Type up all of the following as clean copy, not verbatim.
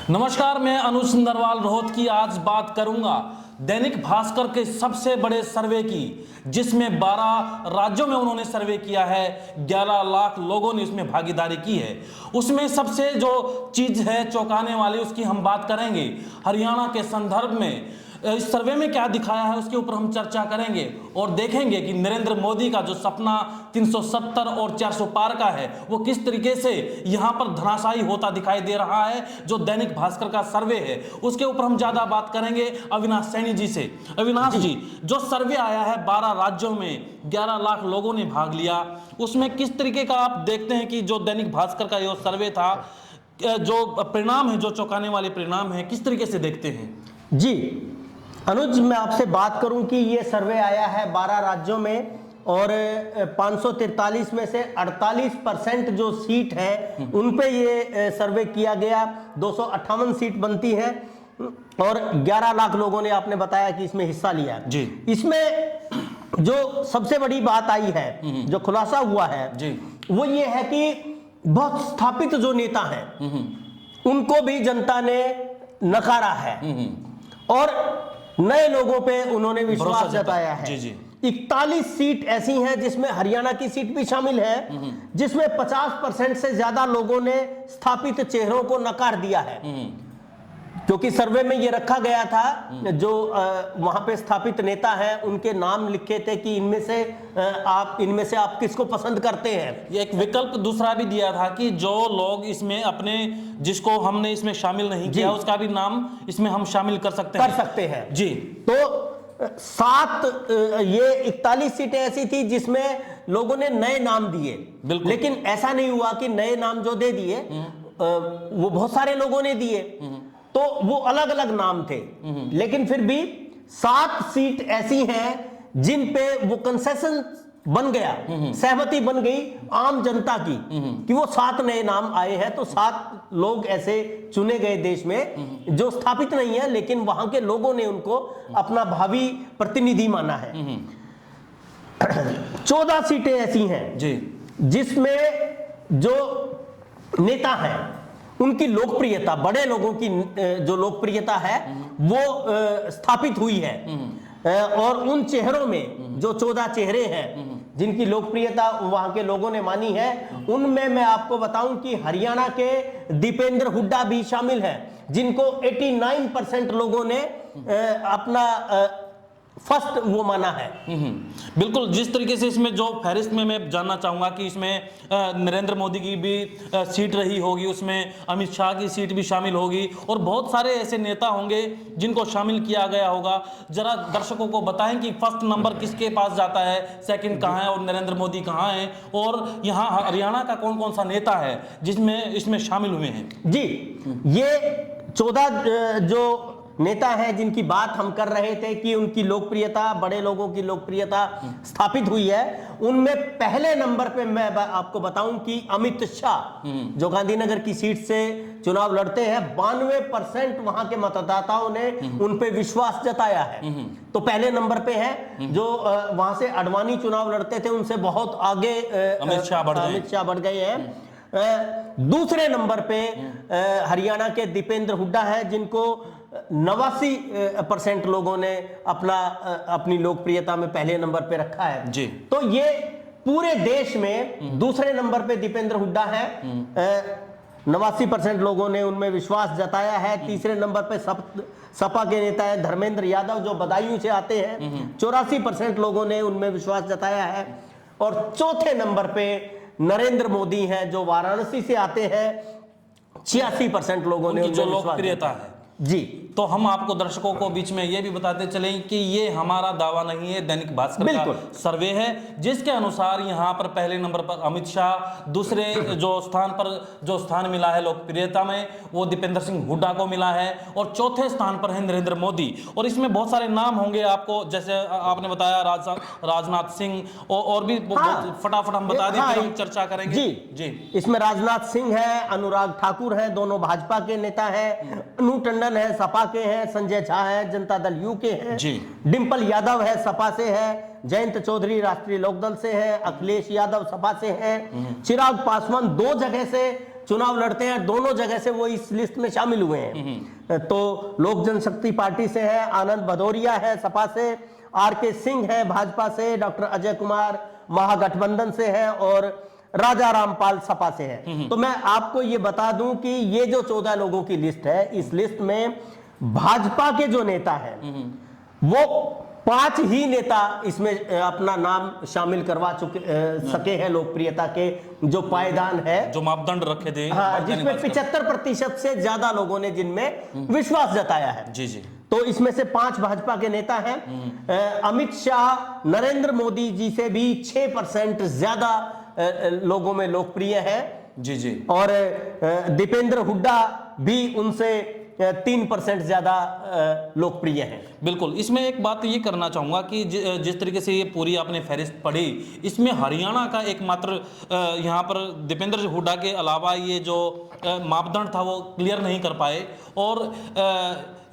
नमस्कार, मैं अनुज सुंदरवाल रोहत की आज बात करूंगा दैनिक भास्कर के सबसे बड़े सर्वे की, जिसमें 12 राज्यों में उन्होंने सर्वे किया है। 11 लाख लोगों ने इसमें भागीदारी की है। उसमें सबसे जो चीज है चौंकाने वाली, उसकी हम बात करेंगे। हरियाणा के संदर्भ में इस सर्वे में क्या दिखाया है उसके ऊपर हम चर्चा करेंगे और देखेंगे कि नरेंद्र मोदी का जो सपना 370 और 400 पार का है वो किस तरीके से यहां पर धराशायी होता दिखाई दे रहा है। जो दैनिक भास्कर का सर्वे है उसके ऊपर हम ज्यादा बात करेंगे अविनाश सैनी जी से। अविनाश जी, जो सर्वे आया है 12 राज्यों में 11 लाख लोगों ने भाग लिया, उसमें किस तरीके का आप देखते हैं कि जो दैनिक भास्कर का ये सर्वे था, जो परिणाम है, जो चौंकाने वाले परिणाम है, किस तरीके से देखते हैं? जी अनुज, मैं आपसे बात करूं कि ये सर्वे आया है 12 राज्यों में और 543 में से 48% जो सीट है उन पे ये सर्वे किया गया। 258 सीट बनती है और 11 लाख लोगों ने, आपने बताया कि इसमें हिस्सा लिया जी। इसमें जो सबसे बड़ी बात आई है, जो खुलासा हुआ है जी, वो ये है कि बहुत स्थापित जो नेता हैं उनको भी जनता ने नकारा है और नए लोगों पे उन्होंने विश्वास जताया है। जी जी। 41 सीट ऐसी हैं जिसमें हरियाणा की सीट भी शामिल है, जिसमें 50% से ज्यादा लोगों ने स्थापित चेहरों को नकार दिया है। क्योंकि सर्वे में ये रखा गया था, जो वहां पे स्थापित नेता हैं उनके नाम लिखे थे कि इनमें से आप किसको पसंद करते हैं। ये एक विकल्प दूसरा भी दिया था कि जो लोग इसमें अपने, जिसको हमने इसमें शामिल नहीं किया, उसका भी नाम इसमें हम शामिल कर सकते हैं जी। तो 41 सीटें ऐसी थी जिसमें लोगों ने नए नाम दिए, लेकिन ऐसा नहीं हुआ कि नए नाम जो दे दिए वो बहुत सारे लोगों ने दिए, तो वो अलग अलग नाम थे। लेकिन फिर भी 7 सीट ऐसी हैं जिन पे वो कंसेशन बन गया, सहमति बन गई आम जनता की कि वो 7 नए नाम आए हैं। तो 7 लोग ऐसे चुने गए देश में जो स्थापित नहीं है, लेकिन वहां के लोगों ने उनको अपना भावी प्रतिनिधि माना है। 14 सीटें ऐसी हैं जी जिसमें जो नेता हैं उनकी लोकप्रियता, बड़े लोगों की जो लोकप्रियता है वो स्थापित हुई है। और उन चेहरों में जो 14 चेहरे हैं जिनकी लोकप्रियता वहां के लोगों ने मानी है, उनमें मैं आपको बताऊं कि हरियाणा के दीपेंद्र हुड्डा भी शामिल हैं, जिनको 89% लोगों ने अपना फर्स्ट वो माना है। बिल्कुल, जिस तरीके से इसमें जो फहरिस्त में मैं जानना चाहूंगा कि इसमें नरेंद्र मोदी की भी सीट रही होगी, उसमें अमित शाह की सीट भी शामिल होगी और बहुत सारे ऐसे नेता होंगे जिनको शामिल किया गया होगा। जरा दर्शकों को बताएं कि फर्स्ट नंबर किसके पास जाता है, सेकंड कहां है और नरेंद्र मोदी कहां है, और यहाँ हरियाणा का कौन कौन सा नेता है जिसमें इसमें शामिल हुए हैं। जी, ये 14 जो नेता हैं जिनकी बात हम कर रहे थे कि उनकी लोकप्रियता, बड़े लोगों की लोकप्रियता स्थापित हुई है, उनमें पहले नंबर पे मैं आपको बताऊं कि अमित शाह जो गांधीनगर की सीट से चुनाव लड़ते हैं, 92% वहां के मतदाताओं ने उन पे विश्वास जताया है। तो पहले नंबर पे है। जो वहां से अडवाणी चुनाव लड़ते थे उनसे बहुत आगे अमित शाह बढ़ गए हैं। दूसरे नंबर पे हरियाणा के दीपेंद्र हुड्डा है, जिनको 89% लोगों ने अपनी लोकप्रियता में पहले नंबर पे रखा है जी। तो ये पूरे देश में दूसरे नंबर पे दीपेंद्र हुड्डा है। 89% लोगों ने उनमें विश्वास जताया है। तीसरे नंबर पे सपा के नेता है धर्मेंद्र यादव, जो बदायूं से आते हैं, 84% लोगों ने उनमें विश्वास जताया है। और चौथे नंबर पे नरेंद्र मोदी हैं, जो वाराणसी से आते हैं, 86% लोगों ने जो लोकप्रियता है जी। तो हम आपको दर्शकों को बीच में ये भी बताते चलें कि ये हमारा दावा नहीं है, दैनिक भास्कर का सर्वे है, जिसके अनुसार यहाँ पर पहले नंबर पर अमित शाह, दूसरे जो स्थान मिला है लोकप्रियता में वो दीपेंद्र सिंह हुड्डा को मिला है, और चौथे स्थान पर है नरेंद्र मोदी। और इसमें बहुत सारे नाम होंगे आपको, जैसे आपने बताया राजनाथ सिंह, और भी फटाफट हम बता दें, हम चर्चा करेंगे जी। इसमें राजनाथ सिंह है, अनुराग ठाकुर है, दोनों भाजपा के नेता है, अनु टंडन है, सपा के हैं, संजय झा है, जनता दल यू के हैं, डिंपल यादव है, सपा से है, जयंत चौधरी राष्ट्रीय लोकदल से है, अखिलेश यादव सपा से है, चिराग पासवान 2 जगह से चुनाव लड़ते हैं, दोनों जगह से वो इस लिस्ट में शामिल हुए हैं। तो लोक जनशक्ति पार्टी से है आनंद भदौरिया है सपा से, आर.के. सिंह है भाजपा से, डॉक्टर अजय कुमार महागठबंधन से है और राजा रामपाल सपा से है। तो मैं आपको ये बता दूं कि ये जो 14 लोगों की लिस्ट है, इस लिस्ट में भाजपा के जो नेता है वो 5 ही नेता इसमें अपना नाम शामिल करवा सके हैं, लोकप्रियता के जो पायदान है, जो मापदंड रखे थे, हाँ, जिसमें 75% से ज्यादा लोगों ने जिनमें विश्वास जताया है। जी जी। तो इसमें से 5 भाजपा के नेता हैं। अमित शाह नरेंद्र मोदी जी से भी 6% ज्यादा लोगों में लोकप्रिय है। जी जी। और दीपेंद्र हुड्डा भी उनसे 3% ज्यादा लोकप्रिय है। बिल्कुल। इसमें एक बात ये करना चाहूंगा कि जिस तरीके से ये पूरी आपने फहरिस्त पढ़ी, इसमें हरियाणा का एकमात्र यहाँ पर दीपेंद्र हुड्डा के अलावा ये जो मापदंड था वो क्लियर नहीं कर पाए, और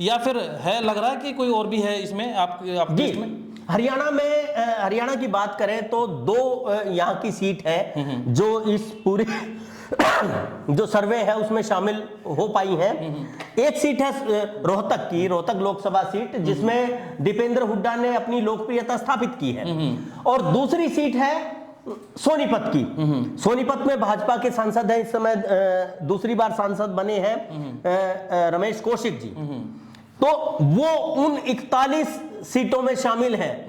या फिर है लग रहा है कि कोई और भी है इसमें आप इसमें? हरियाणा की बात करें तो 2 यहाँ की सीट है जो इस पूरे जो सर्वे है उसमें शामिल हो पाई है। एक सीट है रोहतक लोकसभा सीट, जिसमें दीपेंद्र हुड्डा ने अपनी लोकप्रियता स्थापित की है। और दूसरी सीट है सोनीपत की। सोनीपत में भाजपा के सांसद हैं इस समय, दूसरी बार सांसद बने हैं रमेश कौशिक जी। तो वो उन 41 सीटों में शामिल है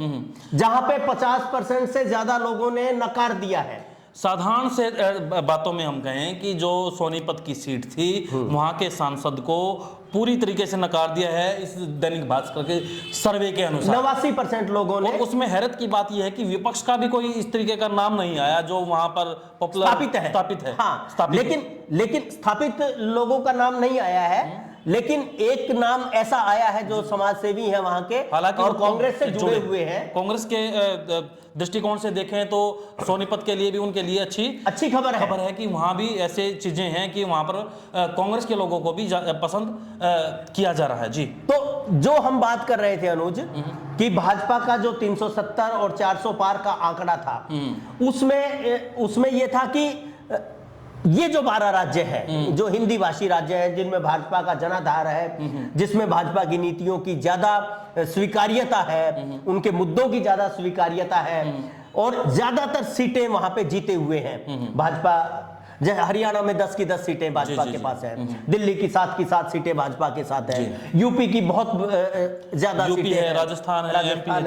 जहां पे 50% से ज्यादा लोगों ने नकार दिया है। साधारण से बातों में हम कहें कि जो सोनीपत की सीट थी वहां के सांसद को पूरी तरीके से नकार दिया है इस दैनिक भास्कर के सर्वे के अनुसार 89% लोगों ने। और उसमें हैरत की बात यह है कि विपक्ष का भी कोई इस तरीके का नाम नहीं आया जो वहां पर पॉपुलर स्थापित है। हाँ, स्थापित लेकिन स्थापित लोगों का नाम नहीं आया है, लेकिन एक नाम ऐसा आया है जो समाज सेवी है वहां के, हालांकि और कांग्रेस से जुड़े हुए हैं। कांग्रेस के दृष्टिकोण से देखें तो सोनीपत के लिए भी उनके लिए अच्छी खबर है कि वहां भी ऐसे चीजें हैं कि वहां पर कांग्रेस के लोगों को भी पसंद किया जा रहा है। जी। तो जो हम बात कर रहे थे अनुज कि भाजपा का जो 370 और 400 पार का आंकड़ा था, उसमें यह था कि ये जो 12 राज्य है जो हिंदी भाषी राज्य है, जिनमें भाजपा का जनाधार है, जिसमें भाजपा की नीतियों की ज्यादा स्वीकार्यता है, उनके मुद्दों की ज्यादा स्वीकार्यता है, और ज्यादातर सीटें वहां पे जीते हुए हैं भाजपा। हरियाणा में 10 की 10 सीटें भाजपा के पास है, दिल्ली की 7 की 7 सीटें भाजपा के साथ है, यूपी की बहुत ज्यादा सीटें है, राजस्थान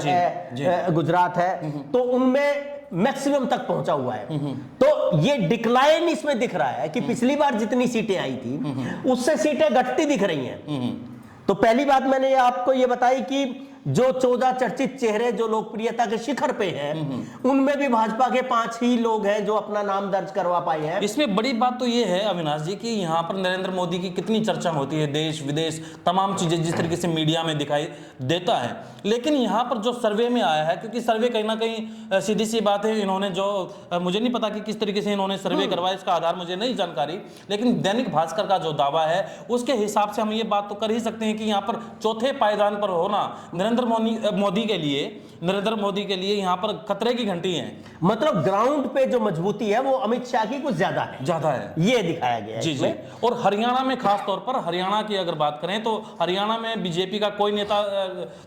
है, गुजरात है, तो उनमें मैक्सिमम तक पहुंचा हुआ है। तो ये डिक्लाइन इसमें दिख रहा है कि पिछली बार जितनी सीटें आई थी उससे सीटें घटती दिख रही हैं। तो पहली बात मैंने आपको ये बताई कि जो 14 चर्चित चेहरे जो लोकप्रियता के शिखर पे हैं, उनमें भी भाजपा के 5 ही लोग हैं जो अपना नाम दर्ज करवा पाए हैं। इसमें बड़ी बात तो ये है अविनाश जी कि यहाँ पर नरेंद्र मोदी की कितनी चर्चा होती है, देश विदेश तमाम चीजें जिस तरीके से मीडिया में दिखाई देता है, लेकिन यहाँ पर जो सर्वे में आया है, क्योंकि सर्वे कहीं ना कहीं सीधी सी बात है, इन्होंने जो मुझे नहीं पता कि किस तरीके से इन्होंने सर्वे करवाया, इसका आधार मुझे नहीं जानकारी, लेकिन दैनिक भास्कर का जो दावा है उसके हिसाब से हम ये बात तो कर ही सकते हैं कि यहाँ पर चौथे पायदान पर होना नरेंद्र मोदी के लिए यहाँ पर खतरे की घंटी है। मतलब ग्राउंड पे जो मजबूती है वो अमित शाह की कुछ ज्यादा है, ये दिखाया गया है। जी जी। और हरियाणा में खास तौर पर हरियाणा की अगर बात करें तो हरियाणा में बीजेपी का कोई नेता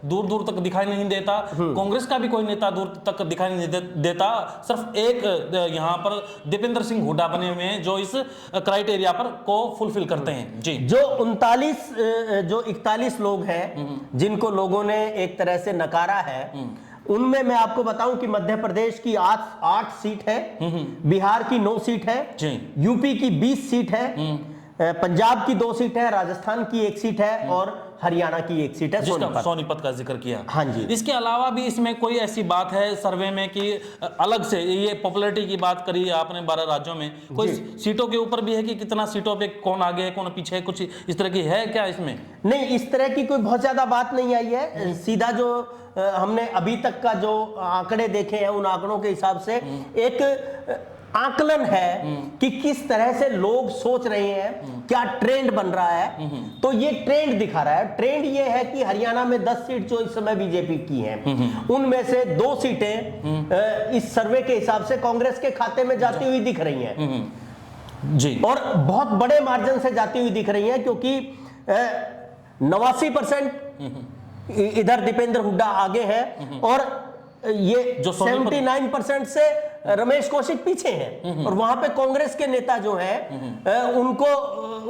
दूर दूर तक दिखाई नहीं देता, कांग्रेस का भी कोई नेता दूर तक दिखाई नहीं देता, सिर्फ एक यहाँ पर दीपेंद्र सिंह हुड्डा बने हुए हैं जो इस क्राइटेरिया पर को फुलफिल करते हैं। जी। जो 41 लोग हैं जिनको लोगों ने एक तरह से नकारा है, उनमें मैं आपको बताऊं कि मध्य प्रदेश की 8 सीट है, बिहार की 9 सीट है, यूपी की 20 सीट है, पंजाब की 2 सीट है, राजस्थान की 1 सीट है और हरियाणा की 1 सीट है, सोनीपत का जिक्र किया। हाँ जी। इसके अलावा भी इसमें कोई ऐसी बात है सर्वे में कि अलग से ये पॉपुलैरिटी की बात करी आपने 12 राज्यों में, कोई सीटों के ऊपर भी है कि कितना सीटों पे कौन आगे है कौन पीछे है, कुछ इस तरह की है क्या इसमें? नहीं, इस तरह की कोई बहुत ज्यादा बात नहीं आई है। सीधा जो हमने अभी तक का जो आंकड़े देखे हैं उन आंकड़ों के हिसाब से एक आकलन है कि किस तरह से लोग सोच रहे हैं, क्या ट्रेंड बन रहा है। तो ये ट्रेंड दिखा रहा है। ट्रेंड ये है कि हरियाणा में 10 सीट जो इस समय बीजेपी की हैं, उनमें से 2 सीटें इस सर्वे के हिसाब से कांग्रेस के खाते में जाती हुई दिख रही हैं। जी, और बहुत बड़े मार्जिन से जाती हुई दिख रही है, क्योंकि 89% इधर दीपेंद्र हुड्डा आगे है और ये जो 79% से रमेश कौशिक पीछे हैं। और वहां पे कांग्रेस के नेता जो है उनको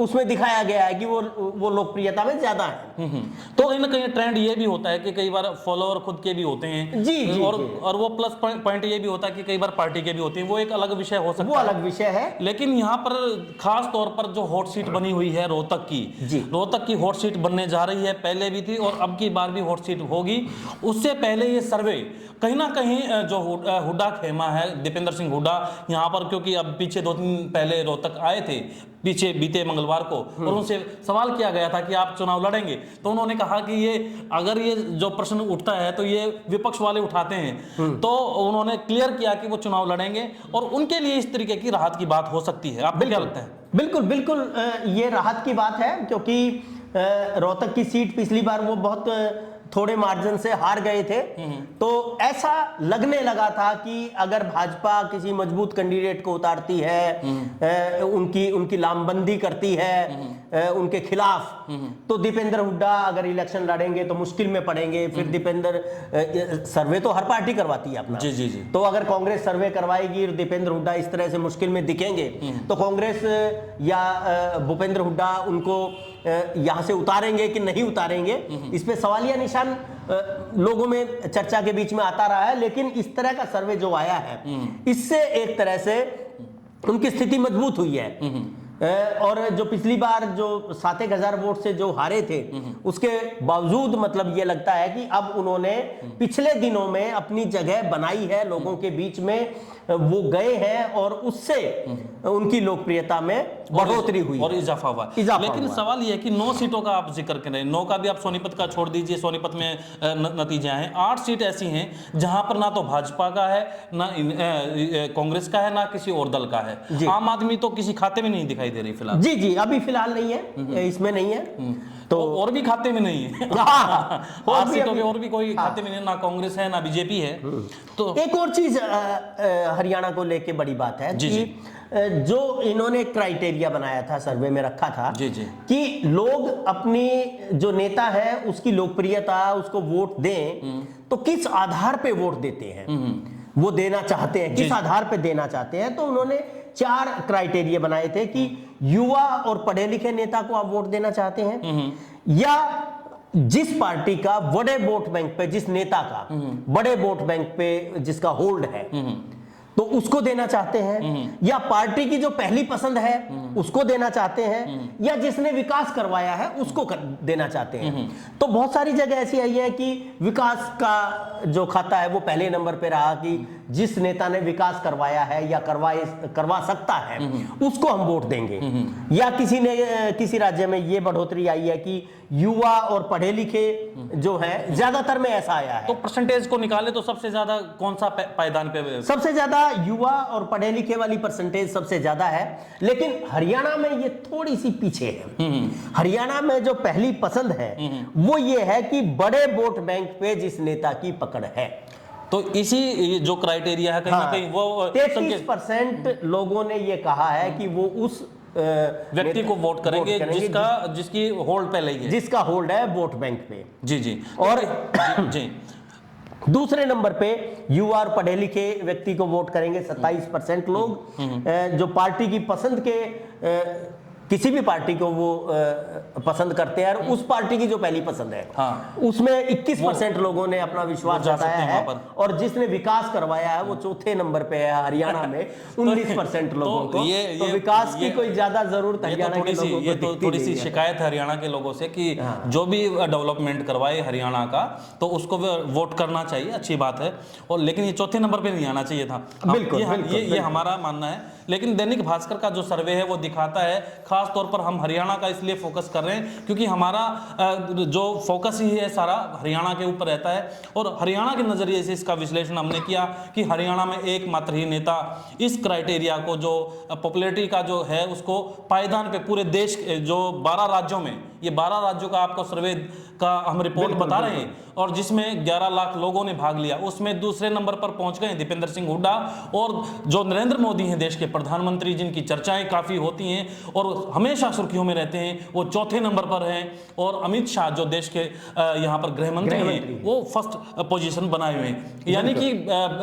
उसमें दिखाया गया है कि वो लोकप्रियता में ज्यादा है। तो कहीं ना कहीं ट्रेंड ये भी होता है कि कई बार फॉलोअर खुद के भी होते हैं, जी, और वो प्लस पॉइंट ये भी होता है कि कई बार पार्टी के भी होते हैं, वो एक अलग विषय हो सकता है, वो अलग विषय है। लेकिन यहाँ पर खास तौर पर जो हॉट सीट बनी हुई है रोहतक की, रोहतक की हॉट सीट बनने जा रही है, पहले भी थी और अब की बार भी हॉट सीट होगी। उससे पहले ये सर्वे कहीं ना कहीं जो हुड्डा खेमा है, दीपेंद्र सिंह हुड्डा यहाँ पर, क्योंकि अब पीछे 2 दिन पहले रोहतक आए थे, पीछे बीते मंगलवार को, और उनसे सवाल किया गया था कि आप चुनाव लड़ेंगे, तो उन्होंने कहा कि ये अगर ये जो प्रश्न उठता है तो ये विपक्ष वाले उठाते हैं, तो उन्होंने क्लियर किया कि वो चुनाव लड़ेंगे और उनके लिए इस तरीके की राहत की बात हो सकती है। आपको क्या लगता है? बिल्कुल बिल्कुल, ये राहत की बात है, क्योंकि रोहतक की सीट पिछली बार वो बहुत थोड़े मार्जिन से हार गए थे। तो ऐसा लगने लगा था कि अगर भाजपा किसी मजबूत कैंडिडेट को उतारती है, उनकी लामबंदी करती है उनके खिलाफ, तो दीपेंद्र हुड्डा अगर इलेक्शन लड़ेंगे तो मुश्किल में पड़ेंगे। फिर दीपेंद्र सर्वे तो हर पार्टी करवाती है अपना, जी। तो अगर कांग्रेस सर्वे करवाएगी और दीपेंद्र हुड्डा इस तरह से मुश्किल में दिखेंगे तो कांग्रेस या भूपेंद्र हुड्डा उनको यहां से उतारेंगे कि नहीं उतारेंगे, इस पे सवालिया निशान लोगों में चर्चा के बीच में आता रहा है। लेकिन इस तरह का सर्वे जो आया है, इससे एक तरह से उनकी स्थिति मजबूत हुई है। और जो पिछली बार जो 7,000 वोट से जो हारे थे, उसके बावजूद मतलब ये लगता है कि अब उन्होंने पिछले दिनों में अपनी जगह बनाई है, लोगों के बीच में वो गए हैं और उससे उनकी लोकप्रियता में बढ़ोतरी हुई और इजाफा हुआ। लेकिन सवाल ये है कि 9 सीटों का आप जिक्र करें, 9 का भी आप सोनीपत का छोड़ दीजिए, सोनीपत में नतीजे हैं, 8 सीट ऐसी हैं जहां पर ना तो भाजपा का है, ना कांग्रेस का है, ना किसी और दल का है। आम आदमी तो किसी खाते में नहीं दिखाई दे रही फिलहाल। जी, अभी फिलहाल नहीं है, इसमें नहीं है, तो और भी खाते में नहीं है। 8 सीटों के और भी कोई खाते में नहीं, ना कांग्रेस है ना बीजेपी है। तो एक और चीज हरियाणा को लेके बड़ी बात है कि जो इन्होंने क्राइटेरिया बनाया था, सर्वे में रखा था कि लोग अपनी जो नेता है उसकी लोकप्रियता, उसको वोट दें, तो किस आधार पे वोट देते हैं, वो देना चाहते हैं, किस आधार पे देना चाहते हैं। तो उन्होंने 4 क्राइटेरिया बनाए थे कि युवा और पढ़े लिखे नेता को आप वोट देना चाहते हैं, या जिस पार्टी का बड़े वोट बैंक पे, जिस नेता का बड़े वोट बैंक पे जिसका होल्ड है, तो उसको देना चाहते हैं, या पार्टी की जो पहली पसंद है उसको देना चाहते हैं, या जिसने विकास करवाया है उसको देना चाहते हैं। तो बहुत सारी जगह ऐसी आई है कि विकास का जो खाता है वो पहले नंबर पे रहा, कि जिस नेता ने विकास करवाया है या करवा सकता है उसको हम वोट देंगे। या किसी राज्य में ये बढ़ोतरी आई है कि युवा और पढ़े लिखे जो है, ज्यादातर में ऐसा आया है। तो परसेंटेज को निकाले तो सबसे ज्यादा कौन सा पायदान पे? सबसे ज्यादा युवा और पढ़े लिखे वाली परसेंटेज सबसे ज्यादा है, लेकिन हरियाणा में ये थोड़ी सी पीछे है। हरियाणा में जो पहली पसंद है वो ये है कि बड़े वोट बैंक पे जिस नेता की पकड़ है। तो इसी जो क्राइटेरिया है कहीं ना कहीं वो 33% लोगों ने ये कहा है कि वो उस व्यक्ति को वोट करेंगे जिसकी होल्ड पहले ही है, जिसका होल्ड है वोट बैंक पे। जी और जी दूसरे नंबर पे युवा और पढ़े लिखे व्यक्ति को वोट करेंगे 27% लोग। जो पार्टी की पसंद के किसी भी पार्टी को वो पसंद करते हैं, और उस पार्टी की जो पहली पसंद है उसमें 21% लोगों ने अपना विश्वास जताया है, और जिसने विकास करवाया है वो चौथे नंबर पे है हरियाणा में 19% लोगों को। तो विकास की कोई ज्यादा जरूरत हरियाणा के लोगों को दिखती नहीं है। थोड़ी सी शिकायत है हरियाणा के लोगों से कि जो भी डेवलपमेंट करवाए हरियाणा का तो उसको वोट करना चाहिए, अच्छी बात है, और लेकिन ये चौथे नंबर पे नहीं आना चाहिए था। बिल्कुल, ये हमारा मानना है। लेकिन दैनिक भास्कर का जो सर्वे है वो दिखाता है, खास तौर पर हम हरियाणा का इसलिए फोकस कर रहे हैं क्योंकि हमारा जो फोकस ही है सारा हरियाणा के ऊपर रहता है, और हरियाणा के नजरिए से इसका विश्लेषण हमने किया कि हरियाणा में एकमात्र ही नेता इस क्राइटेरिया को, जो पॉपुलैरिटी का जो है उसको पायदान पे पूरे देश जो 12 राज्यों में, ये 12 राज्यों का आपको सर्वे का हम रिपोर्ट बता रहे हैं, और जिसमें 11 लाख लोगों ने भाग लिया, उसमें दूसरे नंबर पर पहुंच गए दीपेंद्र सिंह हुड्डा। और जो नरेंद्र मोदी हैं देश के प्रधानमंत्री जिनकी चर्चाएं काफ़ी होती हैं और हमेशा सुर्खियों में रहते हैं, वो चौथे नंबर पर हैं। और अमित शाह जो देश के यहाँ पर गृह मंत्री हैं, वो फर्स्ट पोजीशन बनाए हुए हैं। यानी कि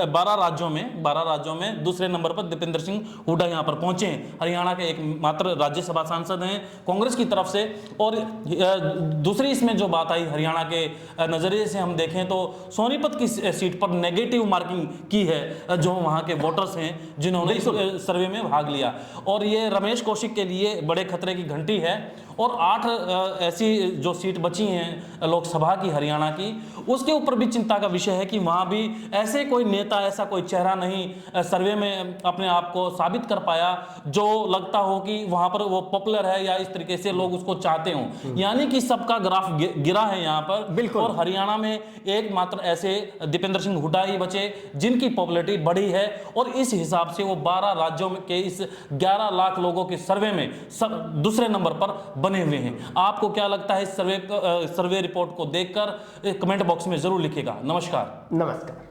12 राज्यों में दूसरे नंबर पर दीपेंद्र सिंह हुड्डा यहाँ पर पहुंचे हैं। हरियाणा के एकमात्र राज्यसभा सांसद हैं कांग्रेस की तरफ से। और दूसरी इसमें जो बात आई हरियाणा के नजरिए से हम देखें तो सोनीपत की सीट पर नेगेटिव मार्किंग की है जो वहां के वोटर्स हैं जिन्होंने इस सर्वे में भाग लिया। और ये रमेश कौशिक के लिए बड़े खतरे की घंटी है। और 8 ऐसी जो सीट बची हैं लोकसभा की हरियाणा की, उसके ऊपर भी चिंता का विषय है कि वहां भी ऐसे कोई नेता, ऐसा कोई चेहरा नहीं सर्वे में अपने आप को साबित कर पाया जो लगता हो कि वहां पर वो पॉपुलर है या इस तरीके से लोग उसको चाहते हों। यानी कि सबका ग्राफ गिरा है यहाँ पर। बिल्कुल। और हरियाणा में एकमात्र ऐसे दीपेंद्र सिंह हुड्डा ही बचे जिनकी पॉपुलैरिटी बढ़ी है। और इस हिसाब से वो 12 राज्यों के इस 11 लाख लोगों के सर्वे में दूसरे नंबर पर बने हुए हैं। आपको क्या लगता है इस सर्वे रिपोर्ट को देखकर? कमेंट बॉक्स में जरूर लिखिएगा। नमस्कार। नमस्कार।